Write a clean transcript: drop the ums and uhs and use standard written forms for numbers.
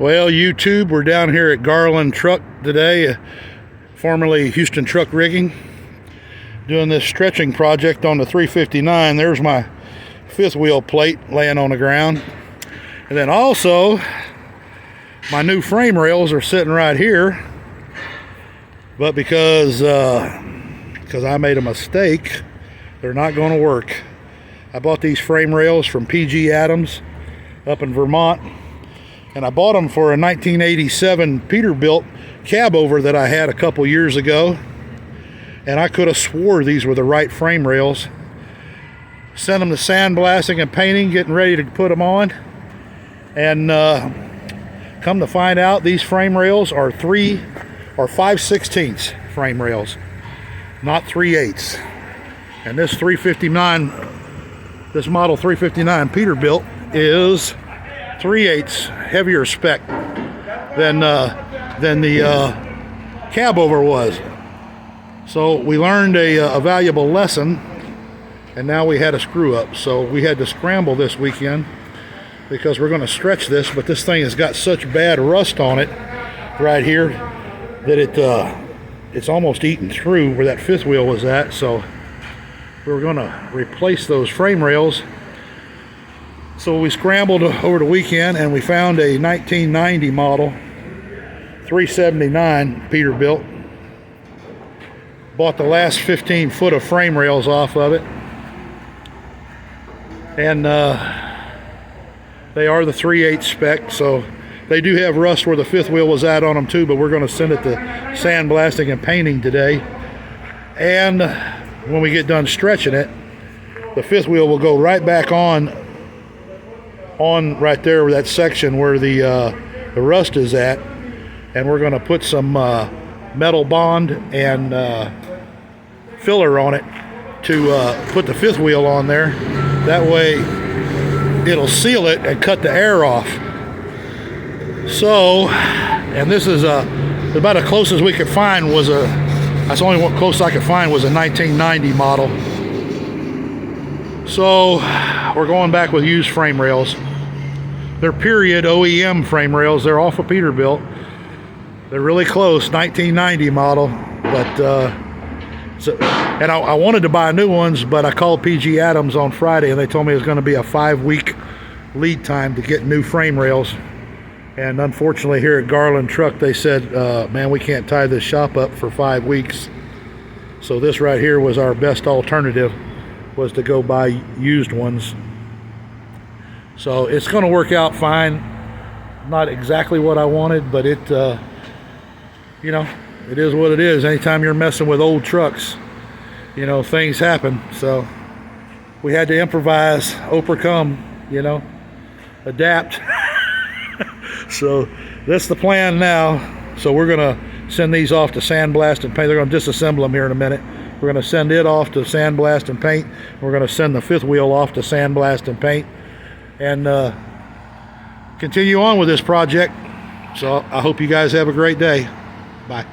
Well, YouTube, we're down here at Garland Truck today, formerly Houston Truck Rigging, doing this stretching project on the 359. There's my fifth wheel plate laying on the ground. And then also, my new frame rails are sitting right here. But because I made a mistake, they're not going to work. I bought these frame rails from PG Adams up in Vermont. And I bought them for a 1987 Peterbilt cab over that I had a couple years ago. And I could have swore these were the right frame rails. Sent them to sandblasting and painting, getting ready to put them on. And come to find out, these frame rails are 5/16 frame rails, not 3/8. And this 359, this model 359 Peterbilt is 3/8 heavier spec than the cab over was. So we learned a valuable lesson, and now we had a screw up. So we had to scramble this weekend because we're going to stretch this, but this thing has got such bad rust on it right here that it's almost eaten through where that fifth wheel was at. So we're going to replace those frame rails. So we scrambled over the weekend and we found a 1990 model 379 Peterbilt. Bought the last 15 foot of frame rails off of it. And they are the 3/8 spec, so they do have rust where the fifth wheel was at on them too, but we're going to send it to sandblasting and painting today. And when we get done stretching it, the fifth wheel will go right back on right there where that section where the rust is at, and we're going to put some metal bond and filler on it to put the fifth wheel on there. That way it'll seal it and cut the air off. So, and this is about the closest we could find was that's the only one close I could find was a 1990 model. So we're going back with used frame rails. They're period OEM frame rails. They're off of Peterbilt. They're really close, 1990 model. But and I wanted to buy new ones, but I called PG Adams on Friday and they told me it was going to be a 5-week lead time to get new frame rails. And unfortunately here at Garland Truck they said, man, we can't tie this shop up for 5 weeks. So this right here was our best alternative, was to go buy used ones. So it's going to work out fine. Not exactly what I wanted, but it you know, it is what it is. Anytime you're messing with old trucks, you know, things happen. So we had to improvise, overcome, you know, adapt. So that's the plan now. So we're going to send these off to sandblast and paint. They're going to disassemble them here in a minute. We're going to send it off to sandblast and paint. We're going to send the fifth wheel off to sandblast and paint, and continue on with this project. So I hope you guys have a great day. Bye.